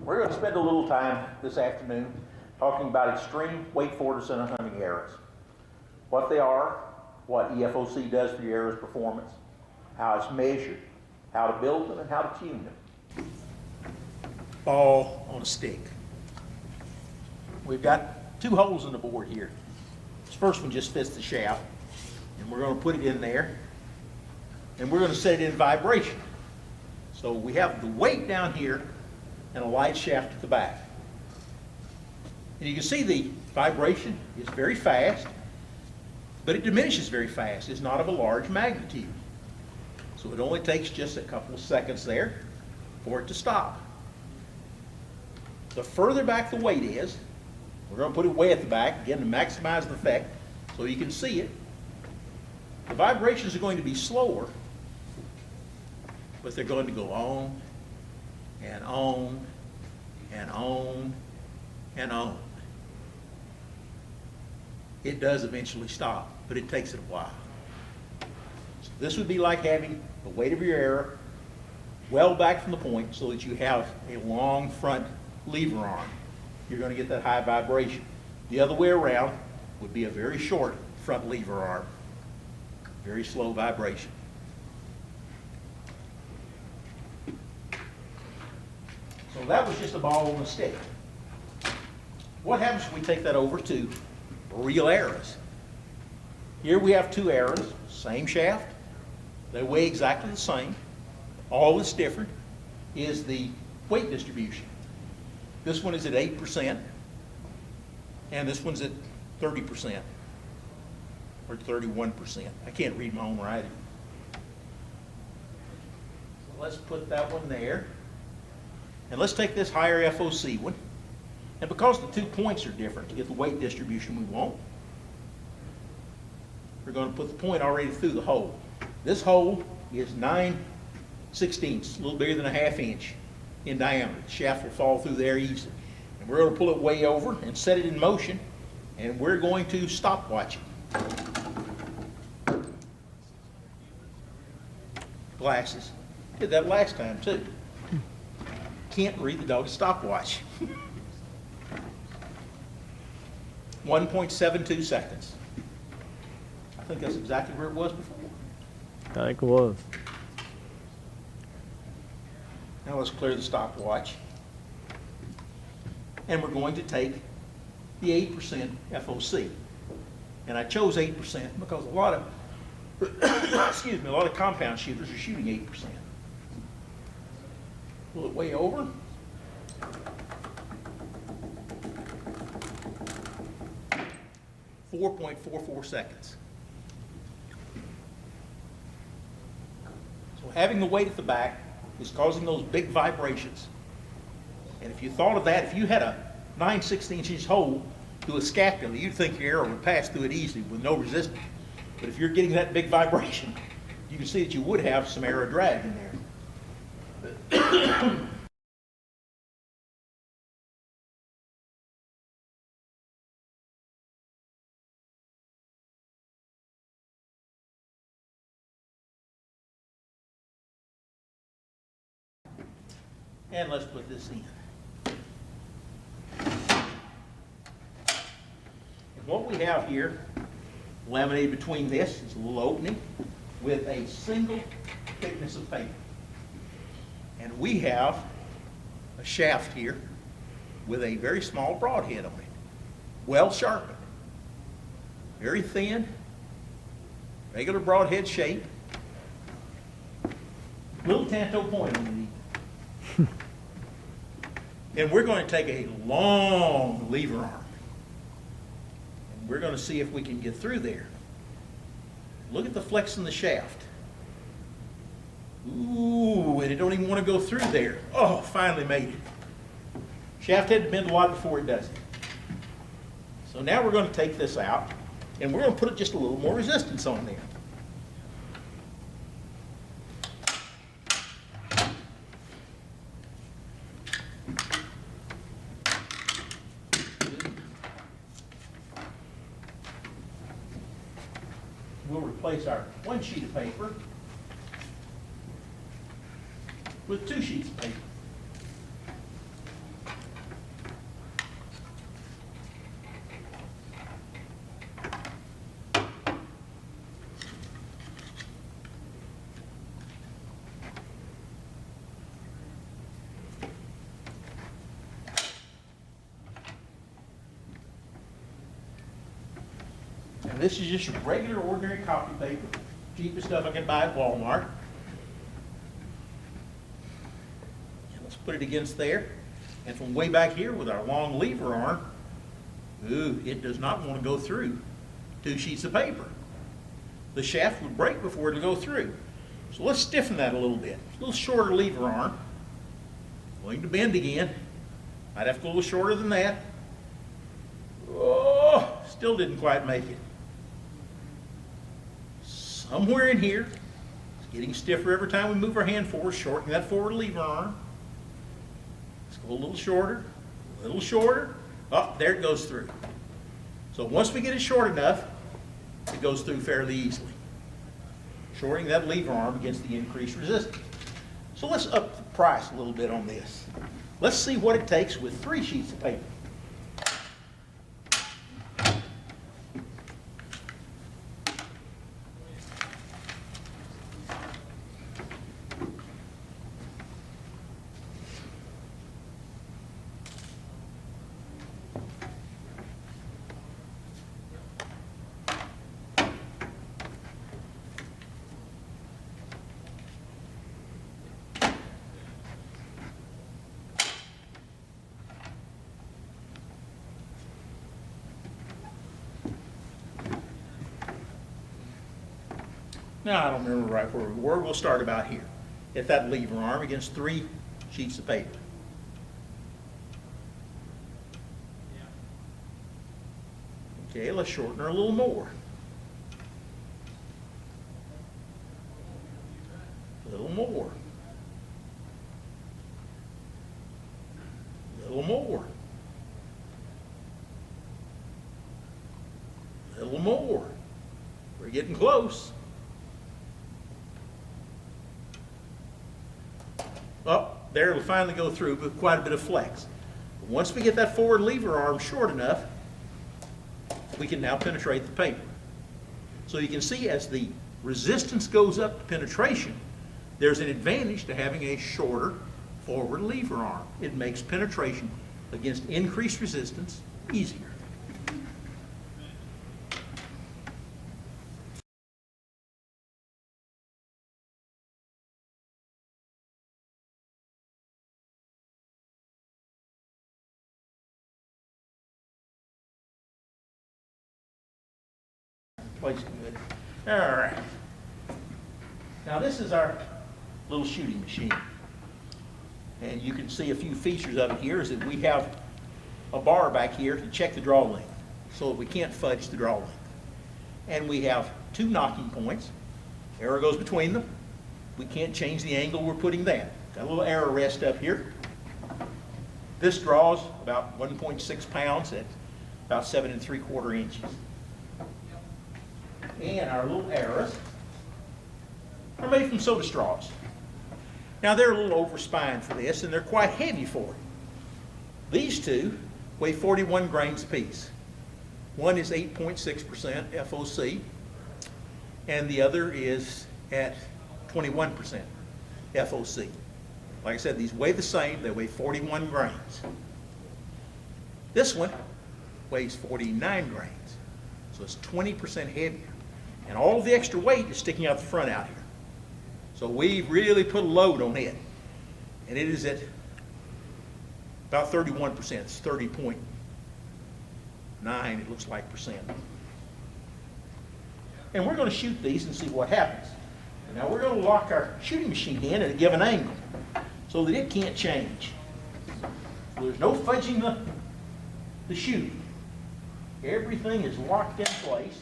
We're going to spend a little time this afternoon talking about extreme weight forward center hunting errors. What they are, what EFOC does for your arrow's performance, how it's measured, how to build them, and how to tune them. Ball on a stick. We've got two holes in the board here. This first one just fits the shaft, and we're going to put it in there, and we're going to set it in vibration. So we have the weight down here and a light shaft at the back. And you can see the vibration is very fast, but it diminishes very fast. It's not of a large magnitude. So it only takes just a couple of seconds there for it to stop. The further back the weight is, we're going to put it way at the back, again to maximize the effect so you can see it. The vibrations are going to be slower, but they're going to go on and on and on and on. It does eventually stop, but it takes it a while. So this would be like having the weight of your arrow well back from the point so that you have a long front lever arm. You're going to get that high vibration. The other way around would be a very short front lever arm. Very slow vibration. So that was just a ball on a stick. What happens if we take that over to real arrows? Here we have two arrows, same shaft. They weigh exactly the same. All that's different is the weight distribution. This one is at 8%, and this one's at 30%, or 31%. I can't read my own writing. So let's put that one there. And let's take this higher FOC one. And because the 2 points are different to get the weight distribution we want, we're going to put the point already through the hole. This hole is 9/16, a little bigger than a ½ inch in diameter. The shaft will fall through there easily. And we're going to pull it way over and set it in motion, and we're going to stopwatch it. Glasses. Did that last time too. Can't read the dog's stopwatch. 1.72 seconds. I think that's exactly where it was before. I think it was. Now let's clear the stopwatch. And we're going to take the 8% FOC. And I chose 8% because a lot of excuse me, a lot of compound shooters are shooting 8%. Pull it way over. .44 seconds. So having the weight at the back is causing those big vibrations. And if you thought of that, if you had a 9/16 hole to a scapula, you'd think your arrow would pass through it easily with no resistance. But if you're getting that big vibration, you can see that you would have some arrow drag in there. And let's put this in. And what we have here, laminated between this, is a little opening with a single thickness of paper. And we have a shaft here with a very small broadhead on it, well sharpened, very thin, regular broadhead shape, little tanto point underneath. And we're going to take a long lever arm, and we're going to see if we can get through there. Look at the flex in the shaft. Ooh, and it don't even want to go through there. Oh, finally made it. Shaft had to bend a lot before it does it. So now we're going to take this out, and we're going to put just a little more resistance on there. We'll replace our one sheet of paper with 2 sheets of paper. this is just regular, ordinary copy paper, cheapest stuff I can buy at Walmart. And let's put it against there. And from way back here with our long lever arm, ooh, it does not want to go through 2 sheets of paper. The shaft would break before it would go through. So let's stiffen that a little bit. A little shorter lever arm. Going to bend again. Might have to go a little shorter than that. Oh, still didn't quite make it. Somewhere in here, it's getting stiffer every time we move our hand forward, shortening that forward lever arm. Let's go a little shorter, a little shorter. Oh, there it goes through. So once we get it short enough, it goes through fairly easily. Shortening that lever arm against the increased resistance. So let's up the price a little bit on this. Let's see what it takes with 3 sheets of paper. Now, I don't remember right where we were. We'll start about here. Hit that lever arm against 3 sheets of paper. Okay, let's shorten her a little more. A little more. A little more. A little more. We're getting close. Oh, there it'll finally go through with quite a bit of flex. But once we get that forward lever arm short enough, we can now penetrate the paper. So you can see as the resistance goes up to penetration, there's an advantage to having a shorter forward lever arm. It makes penetration against increased resistance easier. Place good. All right. Now this is our little shooting machine. And you can see a few features of it here is that we have a bar back here to check the draw length so that we can't fudge the draw length. And we have 2 knocking points. Arrow goes between them. We can't change the angle we're putting that. Got a little arrow rest up here. This draws about 1.6 pounds at about 7 3/4 inches. And our little arrows are made from soda straws. Now they're a little overspined for this and they're quite heavy for it. These 2 weigh 41 grains apiece. One is 8.6% FOC and the other is at 21% FOC. Like I said, these weigh the same, they weigh 41 grains. This one weighs 49 grains, so it's 20% heavier. And all the extra weight is sticking out the front out here. So we've really put a load on it. And it is at about 31%. It's 30.9, it looks like, percent. And we're going to shoot these and see what happens. And now we're going to lock our shooting machine in at a given angle so that it can't change. So there's no fudging the shooting. Everything is locked in place.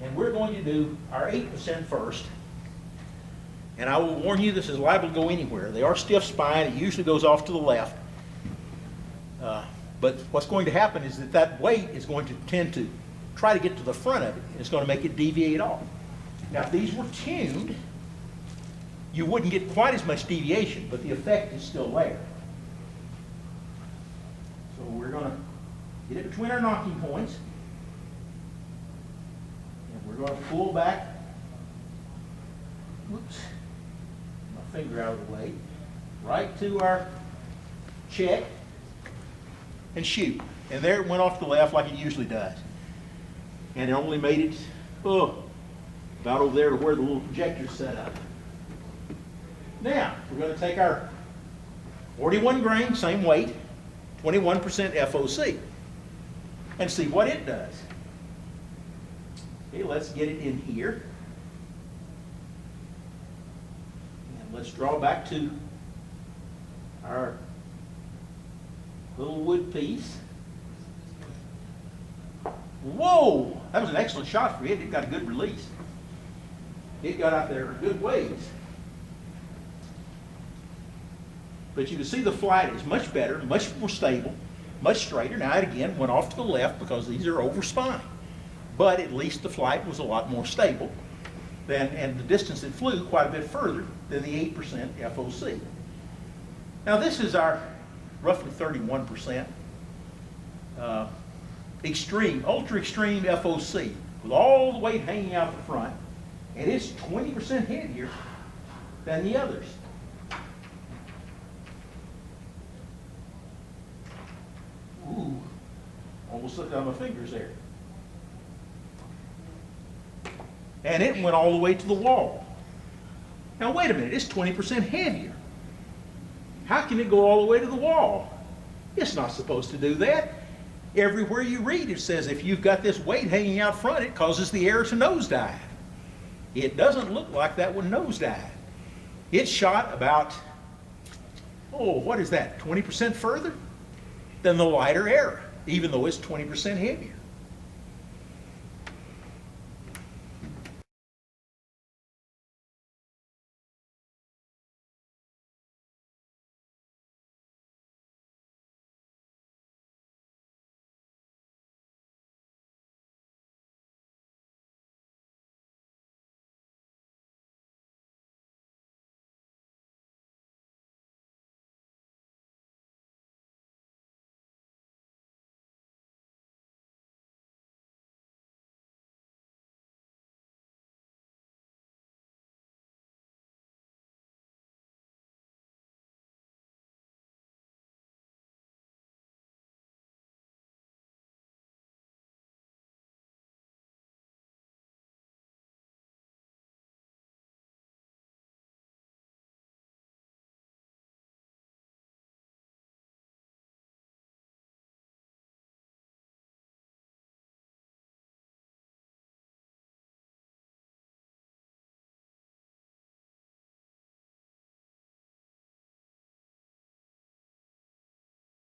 And we're going to do our 8% first. And I will warn you, this is liable to go anywhere. They are stiff spine. It usually goes off to the left. But what's going to happen is that that weight is going to tend to try to get to the front of it. And it's going to make it deviate off. Now, if these were tuned, you wouldn't get quite as much deviation, but the effect is still there. So we're going to get it between our knocking points. We're going to pull back, whoops, my finger out of the way, right to our check and shoot. And there it went off to the left like it usually does. And it only made it, about over there to where the little projector's set up. Now, we're going to take our 41 grain, same weight, 21% FOC, and see what it does. Okay, let's get it in here. And let's draw back to our little wood piece. Whoa! That was an excellent shot for it. It got a good release. It got out there a good ways. But you can see the flight is much better, much more stable, much straighter. Now it again went off to the left because these are over spine. But at least the flight was a lot more stable than, and the distance it flew quite a bit further than the 8% FOC. Now this is our roughly 31% extreme, ultra extreme FOC with all the weight hanging out the front, and it's 20% heavier than the others. Ooh, almost slipped out of my fingers there. And it went all the way to the wall. Now wait a minute, it's 20% heavier. How can it go all the way to the wall? It's not supposed to do that. Everywhere you read it says if you've got this weight hanging out front, it causes the air to nosedive. It doesn't look like that one nosedive. It shot about, what is that, 20% further than the lighter air, even though it's 20% heavier.